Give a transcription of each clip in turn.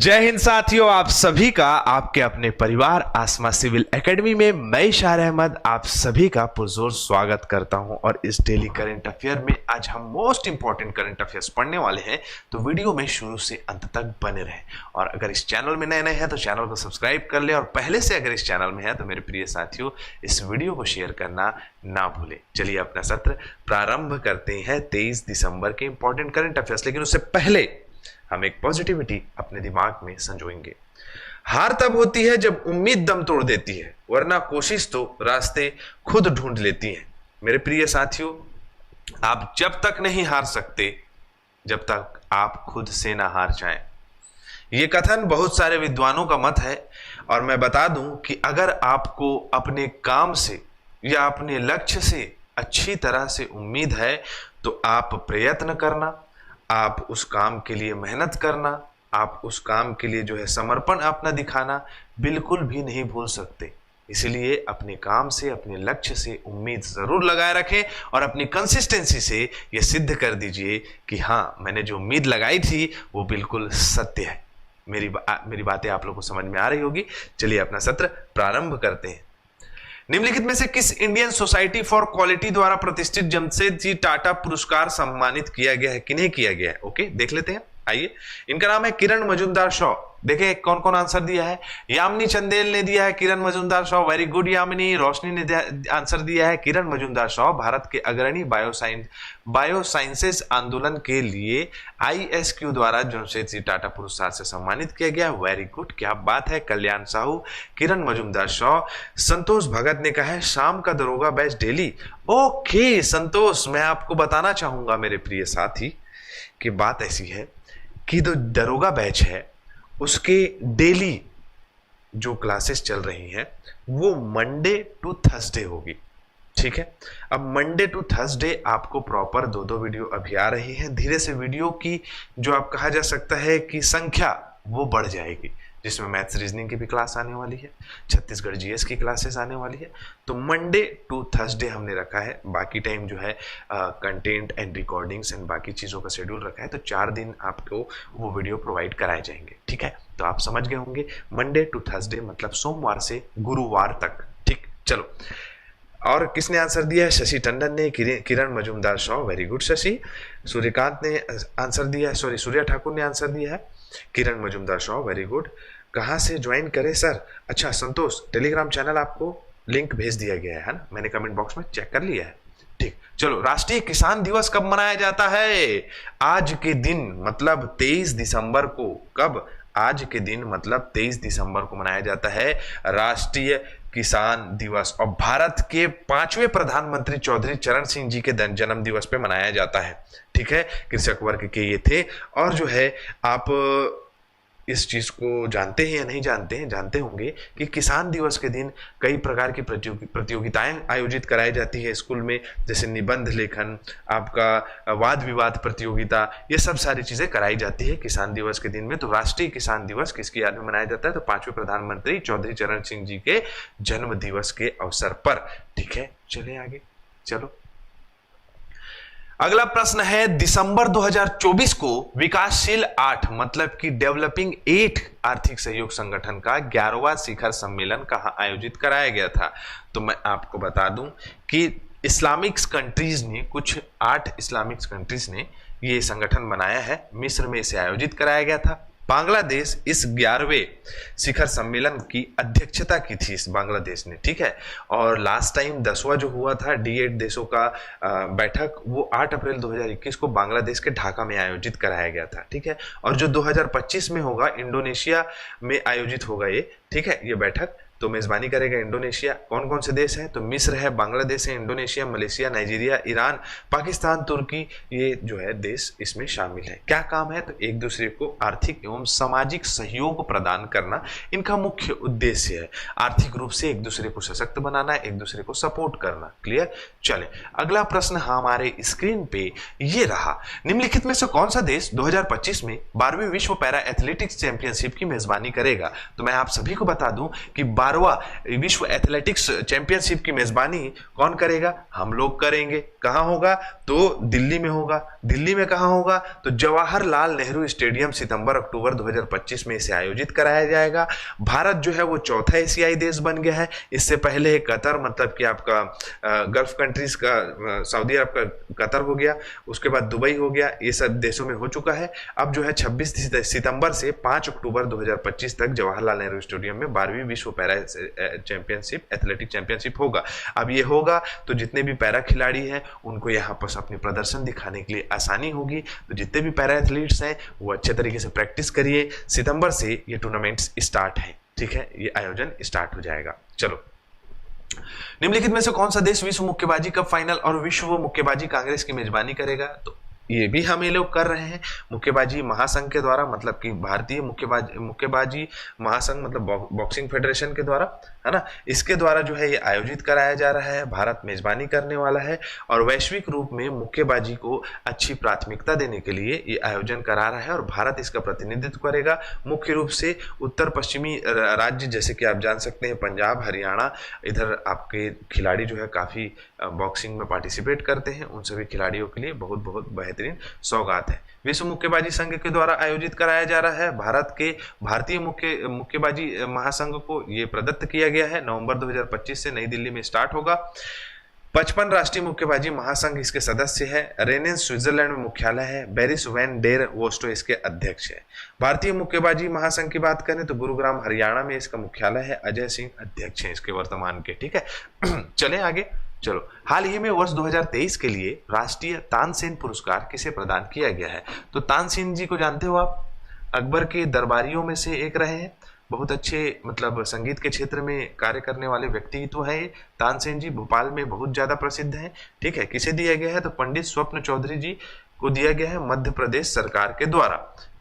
जय हिंद साथियों, आप सभी का आपके अपने परिवार आसमा सिविल एकेडमी में मैं इशार अहमद आप सभी का पुरजोर स्वागत करता हूं। और इस डेली करंट अफेयर में आज हम मोस्ट इंपॉर्टेंट करंट अफेयर्स पढ़ने वाले हैं, तो वीडियो में शुरू से अंत तक बने रहें। और अगर इस चैनल में नए हैं तो चैनल को सब्सक्राइब कर ले, और पहले से अगर इस चैनल में है तो मेरे प्रिय साथियों इस वीडियो को शेयर करना ना भूलें। चलिए अपना सत्र प्रारंभ करते हैं 23 दिसंबर के इंपॉर्टेंट करंट अफेयर्स। लेकिन उससे पहले हम एक पॉजिटिविटी अपने दिमाग में संजोएंगे। हार तब होती है जब उम्मीद दम तोड़ देती है, वरना कोशिश तो रास्ते खुद ढूंढ लेती है। मेरे प्रिय साथियों, आप जब तक नहीं हार सकते जब तक आप खुद से ना हार जाएं। यह कथन बहुत सारे विद्वानों का मत है, और मैं बता दूं कि अगर आपको अपने काम से या अपने लक्ष्य से अच्छी तरह से उम्मीद है तो आप प्रयत्न करना, आप उस काम के लिए मेहनत करना, आप उस काम के लिए जो है समर्पण अपना दिखाना बिल्कुल भी नहीं भूल सकते। इसलिए अपने काम से, अपने लक्ष्य से उम्मीद जरूर लगाए रखें, और अपनी कंसिस्टेंसी से यह सिद्ध कर दीजिए कि हाँ, मैंने जो उम्मीद लगाई थी वो बिल्कुल सत्य है। मेरी बातें आप लोगों को समझ में आ रही होगी। चलिए अपना सत्र प्रारंभ करते हैं। निम्नलिखित में से किस इंडियन सोसाइटी फॉर क्वालिटी द्वारा प्रतिष्ठित जमशेद जी टाटा पुरस्कार सम्मानित किया गया है, किन्हें किया गया है? ओके, देख लेते हैं। आइए, इनका नाम है किरण मजुमदार शॉ। देखें कौन कौन आंसर दिया है। यामिनी चंदेल ने दिया है किरण मजुमदार शॉ, वेरी गुड यामिनी। रोशनी ने आंसर दिया है किरण मजुमदार शॉ भारत के अग्रणी बायोसाइंसेस आंदोलन के लिए ISQ द्वारा जमशेद जी टाटा पुरस्कार से सम्मानित किया गया। वेरी गुड, क्या बात है। कल्याण साहू, किरण मजुमदार शॉ। संतोष भगत ने कहा है शाम का दरोगा बैच डेली। ओके संतोष, मैं आपको बताना चाहूंगा मेरे प्रिय साथी कि बात ऐसी है कि जो दरोगा बैच है उसके डेली जो क्लासेस चल रही हैं वो मंडे टू थर्सडे होगी। ठीक है, अब मंडे टू थर्सडे आपको प्रॉपर दो वीडियो अभी आ रही है। धीरे से वीडियो की जो आप कहा जा सकता है कि संख्या वो बढ़ जाएगी, जिसमें मैथ्स रीजनिंग की भी क्लास आने वाली है, छत्तीसगढ़ GS की क्लासेस आने वाली है। तो मंडे टू थर्सडे हमने रखा है, बाकी टाइम जो है कंटेंट एंड रिकॉर्डिंग्स एंड बाकी चीज़ों का शेड्यूल रखा है। तो 4 दिन आपको वो वीडियो प्रोवाइड कराए जाएंगे। ठीक है, तो आप समझ गए होंगे मंडे टू थर्सडे मतलब सोमवार से गुरुवार तक। ठीक, चलो। और किसने आंसर दिया है? शशि टंडन ने, किरण मजुमदार शॉ, वेरी गुड शशि। सूर्यकांत ने आंसर दिया है, सॉरी सूर्या ठाकुर ने आंसर दिया है किरण मजुमदार शॉ, वेरी गुड। कहाँ से ज्वाइन करें सर? अच्छा संतोष, टेलीग्राम चैनल आपको लिंक भेज दिया गया है ना, मैंने कमेंट बॉक्स में चेक कर लिया है। ठीक, चलो। राष्ट्रीय किसान दिवस कब मनाया जाता है? आज के दिन मतलब 23 दिसंबर को। कब? आज के दिन मतलब 23 दिसंबर को मनाया जाता है राष्ट्रीय किसान दिवस, और भारत के 5वें प्रधानमंत्री चौधरी चरण सिंह जी के जन्म दिवस पे मनाया जाता है। ठीक है, कृषक वर्ग के ये थे। और जो है आप इस चीज को जानते हैं या नहीं जानते हैं? जानते होंगे कि किसान दिवस के दिन कई प्रकार की प्रतियोगिताएं आयोजित कराई जाती है स्कूल में, जैसे निबंध लेखन, आपका वाद विवाद प्रतियोगिता, ये सब सारी चीजें कराई जाती है किसान दिवस के दिन में। तो राष्ट्रीय किसान दिवस किसकी याद में मनाया जाता है? तो 5वें प्रधानमंत्री चौधरी चरण सिंह जी के जन्म दिवस के अवसर पर। ठीक है, चले आगे, चलो। अगला प्रश्न है, दिसंबर 2024 को विकासशील 8 मतलब कि डेवलपिंग 8 आर्थिक सहयोग संगठन का 11वां शिखर सम्मेलन कहां आयोजित कराया गया था? तो मैं आपको बता दूं कि इस्लामिक कंट्रीज ने, कुछ 8 इस्लामिक कंट्रीज ने ये संगठन बनाया है। मिस्र में इसे आयोजित कराया गया था। बांग्लादेश इस 11वें शिखर सम्मेलन की अध्यक्षता की थी इस बांग्लादेश ने। ठीक है, और लास्ट टाइम 10वां जो हुआ था D8 देशों का बैठक, वो 8 अप्रैल 2021 को बांग्लादेश के ढाका में आयोजित कराया गया था। ठीक है, और जो 2025 में होगा इंडोनेशिया में आयोजित होगा ये। ठीक है, ये बैठक तो मेजबानी करेगा इंडोनेशिया। कौन कौन से देश हैं? तो मिस्र है, बांग्लादेश है, Indonesia, Malaysia, Nigeria, Iran, Pakistan, तुर्की, ये जो है देश इसमें शामिल है। क्या काम है? तो एक दूसरे को आर्थिक एवं सामाजिक सहयोग प्रदान करना इनका मुख्य उद्देश्य है। आर्थिक रूप से एक दूसरे को सशक्त बनाना, एक दूसरे को सपोर्ट करना। क्लियर? चले, अगला प्रश्न हमारे स्क्रीन पे ये रहा। निम्नलिखित में से कौन सा देश 2025 में 12वीं विश्व पैरा एथलेटिक्स चैंपियनशिप की मेजबानी करेगा? तो मैं आप सभी को बता दूं कि 12 12वां विश्व एथलेटिक्स चैंपियनशिप की मेजबानी कौन करेगा? हम लोग करेंगे। कहाँ होगा? तो दिल्ली में होगा। दिल्ली में कहाँ होगा? तो जवाहरलाल नेहरू स्टेडियम, सितंबर अक्टूबर 2025 में इसे आयोजित कराया जाएगा। भारत जो है वो चौथा एशियाई देश बन गया है। इससे पहले कतर, मतलब कि आपका गल्फ कंट्रीज का सऊदी अरब का कतर हो गया, उसके बाद दुबई हो गया, ये सब देशों में हो चुका है। अब जो है 26 सितंबर से 5 अक्टूबर 2025 तक जवाहरलाल नेहरू स्टेडियम में 12वीं विश्व पैरा चैंपियनशिप, एथलेटिक चैंपियनशिप होगा। अब ये होगा तो जितने भी पैरा खिलाड़ी हैं उनको यहाँ पर अपनी प्रदर्शन दिखाने के लिए आसानी होगी। तो जितने भी पैरा एथलीट्स हैं वो अच्छे तरीके से प्रैक्टिस करिए। सितंबर से ये टूर्नामेंट्स स्टार्ट है, ठीक है, ये आयोजन स्टार्ट हो जाएगा। चलो, निम्नलिखित में से कौन सा देश विश्व मुक्केबाजी कप फाइनल और विश्व मुक्केबाजी कांग्रेस की मेजबानी करेगा? तो ये भी हम ये लोग कर रहे हैं मुक्केबाजी महासंघ के द्वारा, मतलब कि भारतीय मुक्केबाजी महासंघ, मतलब बॉक्सिंग फेडरेशन के द्वारा, है ना, इसके द्वारा जो है ये आयोजित कराया जा रहा है। भारत मेजबानी करने वाला है और वैश्विक रूप में मुक्केबाजी को अच्छी प्राथमिकता देने के लिए ये आयोजन करा रहा है और भारत इसका प्रतिनिधित्व करेगा। मुख्य रूप से उत्तर पश्चिमी राज्य, जैसे कि आप जान सकते हैं पंजाब, हरियाणा, इधर आपके खिलाड़ी जो है काफ़ी बॉक्सिंग में पार्टिसिपेट करते हैं। उन सभी खिलाड़ियों के लिए बहुत बहुत बेहतरीन सौगात है। विश्व मुक्केबाजी संघ के द्वारा आयोजित कराया जा रहा है। भारत के भारतीय मुक्केबाजी महासंघ को ये प्रदत्त किया गया है। नवंबर 2025 से नई दिल्ली में स्टार्ट होगा। 55 राष्ट्रीय मुक्केबाजी महासंघ इसके सदस्य है। रेनेंस स्विट्जरलैंड में मुख्यालय है। बेरिस वैन डेर वोस्टो इसके अध्यक्ष है। भारतीय मुक्केबाजी महासंघ की बात करें तो गुरुग्राम हरियाणा में इसका मुख्यालय है। अजय सिंह अध्यक्ष हैं इसके वर्तमान के, ठीक है। चलें आगे। चलो, हाल ही में वर्ष 2023 के लिए राष्ट्रीय तानसेन पुरस्कार किसे प्रदान किया गया है? तो तानसेन जी को जानते हो आप, अकबर के दरबारियों में से एक रहे हैं। बहुत अच्छे, मतलब संगीत के क्षेत्र में कार्य करने वाले व्यक्तित्व है ये। तानसेन जी भोपाल में बहुत ज्यादा प्रसिद्ध हैं, ठीक है। किसे दिया गया है? तो पंडित स्वप्न चौधरी जी को दिया गया है मध्य प्रदेश सरकार के द्वारा,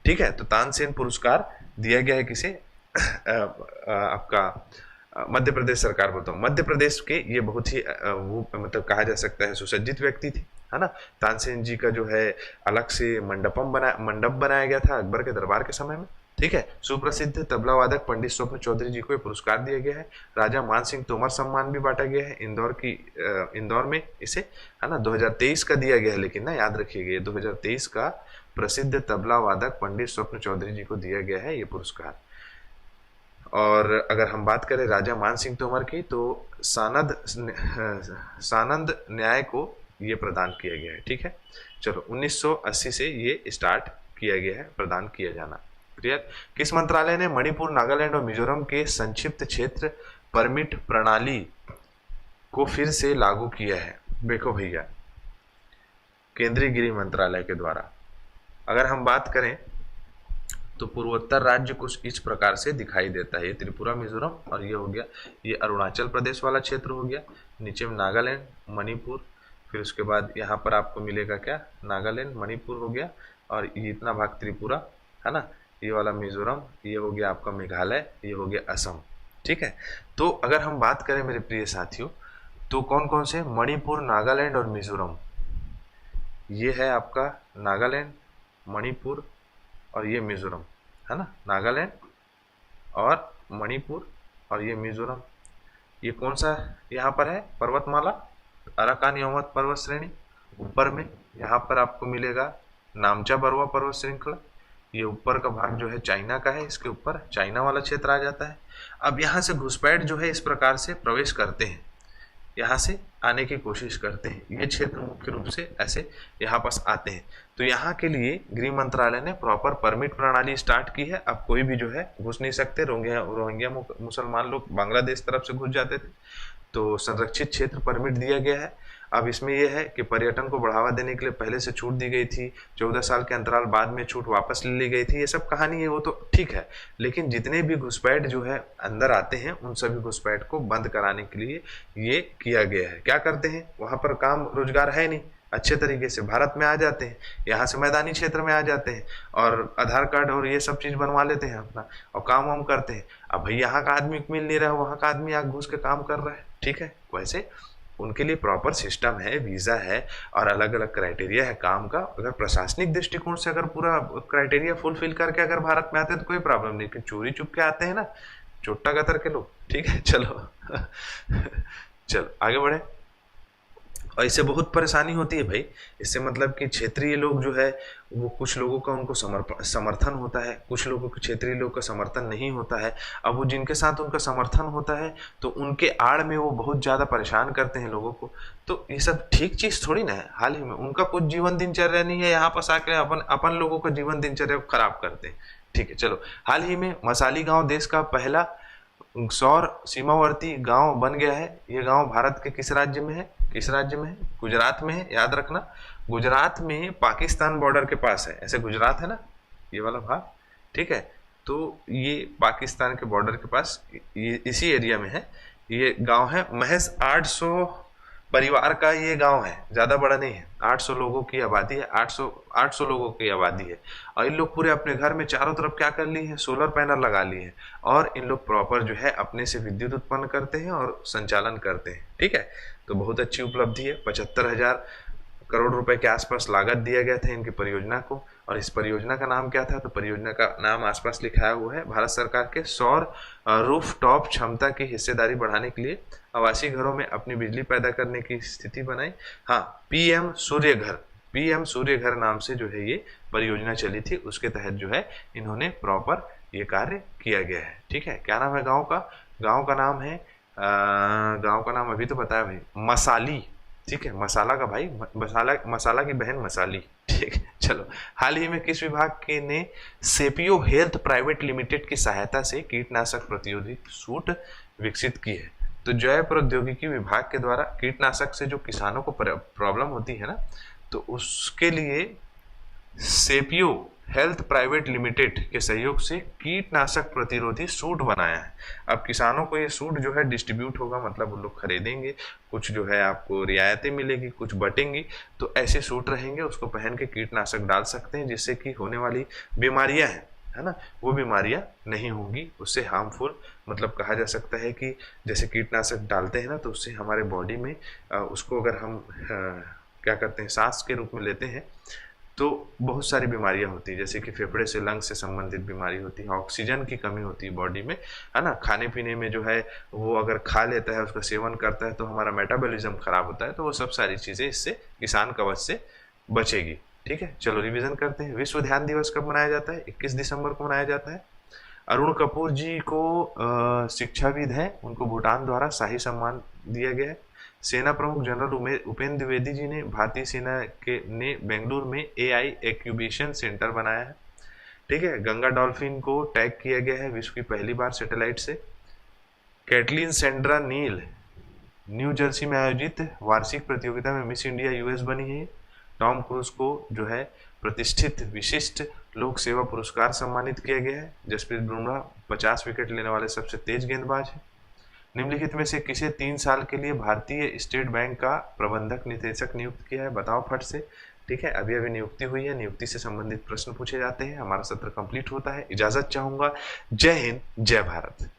ठीक है। तो तानसेन पुरस्कार दिया गया है किसे? आपका मध्य प्रदेश सरकार, बोलता हूँ मध्य प्रदेश के, ये बहुत ही वो मतलब कहा जा सकता है सुसज्जित व्यक्ति थे, है ना। तानसेन जी का जो है अलग से मंडप बनाया गया था अकबर के दरबार के समय में, ठीक है। सुप्रसिद्ध तबला वादक पंडित स्वप्न चौधरी जी को ये पुरस्कार दिया गया है। राजा मान सिंह तोमर सम्मान भी बांटा गया है इंदौर में इसे, है ना। 2023 का दिया गया है, लेकिन ना याद रखिएगा 2023 का प्रसिद्ध तबला वादक पंडित स्वप्न चौधरी जी को दिया गया है ये पुरस्कार। और अगर हम बात करें राजा मान सिंह तोमर की, तो सानंद न्याय को ये प्रदान किया गया है, ठीक है। चलो, 1980 से ये स्टार्ट किया गया है, प्रदान किया जाना। क्लियर? किस मंत्रालय ने मणिपुर, नागालैंड और मिजोरम के संक्षिप्त क्षेत्र परमिट प्रणाली को फिर से लागू किया है? देखो भैया, केंद्रीय गृह मंत्रालय के द्वारा। अगर हम बात करें तो पूर्वोत्तर राज्य कुछ इस प्रकार से दिखाई देता है। ये त्रिपुरा, मिजोरम, और ये हो गया, ये अरुणाचल प्रदेश वाला क्षेत्र हो गया। नीचे में नागालैंड, मणिपुर, फिर उसके बाद यहाँ पर आपको मिलेगा क्या? नागालैंड, मणिपुर हो गया, और ये इतना भाग त्रिपुरा, है ना। ये वाला मिजोरम, ये हो गया आपका मेघालय, ये हो गया असम, ठीक है। तो अगर हम बात करें मेरे प्रिय साथियों, तो कौन कौन से? मणिपुर, नागालैंड और मिजोरम। ये है आपका नागालैंड, मणिपुर और ये मिजोरम, है ना। नागालैंड और मणिपुर और ये मिजोरम। ये कौन सा यहाँ पर है? पर्वतमाला, अराकान यमवत पर्वत श्रेणी। ऊपर में यहाँ पर आपको मिलेगा नामचा बरवा पर्वत श्रृंखला। ये ऊपर का भाग जो है चाइना का है, इसके ऊपर चाइना वाला क्षेत्र आ जाता है। अब यहाँ से घुसपैठ जो है इस प्रकार से प्रवेश करते हैं, यहाँ से आने की कोशिश करते हैं। ये क्षेत्र मुख्य रूप से ऐसे यहाँ पास आते हैं। तो यहाँ के लिए गृह मंत्रालय ने प्रॉपर परमिट प्रणाली स्टार्ट की है। अब कोई भी जो है घुस नहीं सकते। रोहिंग्या मुसलमान लोग बांग्लादेश तरफ से घुस जाते थे, तो संरक्षित क्षेत्र परमिट दिया गया है। अब इसमें यह है कि पर्यटन को बढ़ावा देने के लिए पहले से छूट दी गई थी, 14 साल के अंतराल बाद में छूट वापस ले ली गई थी। ये सब कहानी है, वो तो ठीक है, लेकिन जितने भी घुसपैठ जो है अंदर आते हैं उन सभी घुसपैठ को बंद कराने के लिए ये किया गया है। क्या करते हैं? वहाँ पर काम रोजगार है नहीं, अच्छे तरीके से भारत में आ जाते हैं, यहाँ से मैदानी क्षेत्र में आ जाते हैं और आधार कार्ड और ये सब चीज़ बनवा लेते हैं अपना, और काम वाम करते हैं। अब भाई यहाँ का आदमी मिल नहीं रहा है, वहाँ का आदमी आग घुस के काम कर रहा है, ठीक है। वैसे उनके लिए प्रॉपर सिस्टम है, वीज़ा है और अलग अलग क्राइटेरिया है काम का। अगर प्रशासनिक दृष्टिकोण से अगर पूरा क्राइटेरिया फुलफिल करके अगर भारत में आते हैं तो कोई प्रॉब्लम नहीं, लेकिन चोरी चुप के आते हैं ना, चोट्टा गतर के लोग, ठीक है। चलो चलो आगे बढ़े। और इससे बहुत परेशानी होती है भाई। इससे मतलब कि क्षेत्रीय लोग जो है वो कुछ लोगों का उनको समर्थन होता है, कुछ लोगों को क्षेत्रीय लोग का समर्थन नहीं होता है। अब वो जिनके साथ उनका समर्थन होता है तो उनके आड़ में वो बहुत ज़्यादा परेशान करते हैं लोगों को। तो ये सब ठीक चीज़ थोड़ी ना है। हाल ही में उनका कुछ जीवन दिनचर्या नहीं है, यहाँ पास आके अपन लोगों का जीवन दिनचर्या को खराब करते हैं, ठीक है। चलो, हाल ही में मसाली गाँव देश का पहला सौर सीमावर्ती गांव बन गया है। ये गांव भारत के किस राज्य में है? किस राज्य में है? गुजरात में है, याद रखना। गुजरात में पाकिस्तान बॉर्डर के पास है। ऐसे गुजरात है ना, ये वाला भाग, ठीक है। तो ये पाकिस्तान के बॉर्डर के पास ये इसी एरिया में है। ये गांव है। महज 800 परिवार का ये गांव है, ज़्यादा बड़ा नहीं है। 800 लोगों की आबादी है। 800 लोगों की आबादी है। और इन लोग पूरे अपने घर में चारों तरफ क्या कर लिए हैं? सोलर पैनल लगा लिए हैं। और इन लोग प्रॉपर जो है अपने से विद्युत उत्पन्न करते हैं और संचालन करते हैं, ठीक है। तो बहुत अच्छी उपलब्धि है। 75,000 करोड़ रुपए के आसपास लागत दिया गया था इनकी परियोजना को। और इस परियोजना का नाम क्या था? तो परियोजना का नाम आसपास लिखाया हुआ है। भारत सरकार के सौर रूफ टॉप क्षमता की हिस्सेदारी बढ़ाने के लिए आवासीय घरों में अपनी बिजली पैदा करने की स्थिति बनाई। हाँ, पीएम सूर्य घर, पीएम सूर्य घर नाम से जो है ये परियोजना चली थी। उसके तहत जो है इन्होंने प्रॉपर ये कार्य किया गया है, ठीक है। क्या नाम है गाँव का? गाँव का नाम है, गाँव का नाम अभी तो बताया भाई, मसाली, ठीक है। मसाला का भाई, मसाला की बहन मसाली, ठीक है। चलो, हाल ही में किस विभाग के ने सेपियो हेल्थ प्राइवेट लिमिटेड की सहायता से कीटनाशक प्रतिरोधी सूट विकसित की है? तो जैव प्रौद्योगिकी विभाग के द्वारा कीटनाशक से जो किसानों को प्रॉब्लम होती है ना, तो उसके लिए सेपियो हेल्थ प्राइवेट लिमिटेड के सहयोग से कीटनाशक प्रतिरोधी सूट बनाया है। अब किसानों को ये सूट जो है डिस्ट्रीब्यूट होगा, मतलब उन लोग खरीदेंगे, कुछ जो है आपको रियायतें मिलेगी, कुछ बटेंगी। तो ऐसे सूट रहेंगे, उसको पहन के कीटनाशक डाल सकते हैं, जिससे कि होने वाली बीमारियां हैं, है ना, वो बीमारियां नहीं होंगी। उससे हार्मफुल मतलब कहा जा सकता है कि जैसे कीटनाशक डालते हैं ना, तो उससे हमारे बॉडी में उसको अगर हम क्या करते हैं, सांस के रूप में लेते हैं, तो बहुत सारी बीमारियां होती है, जैसे कि फेफड़े से लंग्स से संबंधित बीमारी होती है, ऑक्सीजन की कमी होती है बॉडी में, है ना। खाने पीने में जो है वो अगर खा लेता है, उसका सेवन करता है, तो हमारा मेटाबॉलिज्म खराब होता है। तो वो सब सारी चीज़ें इससे किसान कवच से बचेगी, ठीक है। चलो रिवीजन करते हैं। विश्व ध्यान दिवस कब मनाया जाता है? 21 दिसंबर को मनाया जाता है। अरुण कपूर जी को शिक्षाविद हैं, उनको भूटान द्वारा शाही सम्मान दिया गया है। सेना प्रमुख जनरल उपेंद्र द्विवेदी जी ने भारतीय सेना के ने बेंगलुरु में एआई एक्यूबेशन सेंटर बनाया है, ठीक है। गंगा डॉल्फिन को टैग किया गया है विश्व की पहली बार सैटेलाइट से। कैटलिन सेंड्रा नील न्यू जर्सी में आयोजित वार्षिक प्रतियोगिता में मिस इंडिया यूएस बनी है। टॉम क्रूज को जो है प्रतिष्ठित विशिष्ट लोक सेवा पुरस्कार सम्मानित किया गया है। जसप्रीत बुमराह 50 विकेट लेने वाले सबसे तेज गेंदबाज है। निम्नलिखित में से किसे 3 साल के लिए भारतीय स्टेट बैंक का प्रबंधक निदेशक नियुक्त किया है? बताओ फट से, ठीक है। अभी अभी नियुक्ति हुई है, नियुक्ति से संबंधित प्रश्न पूछे जाते हैं। हमारा सत्र कंप्लीट होता है, इजाजत चाहूंगा। जय हिंद, जय भारत।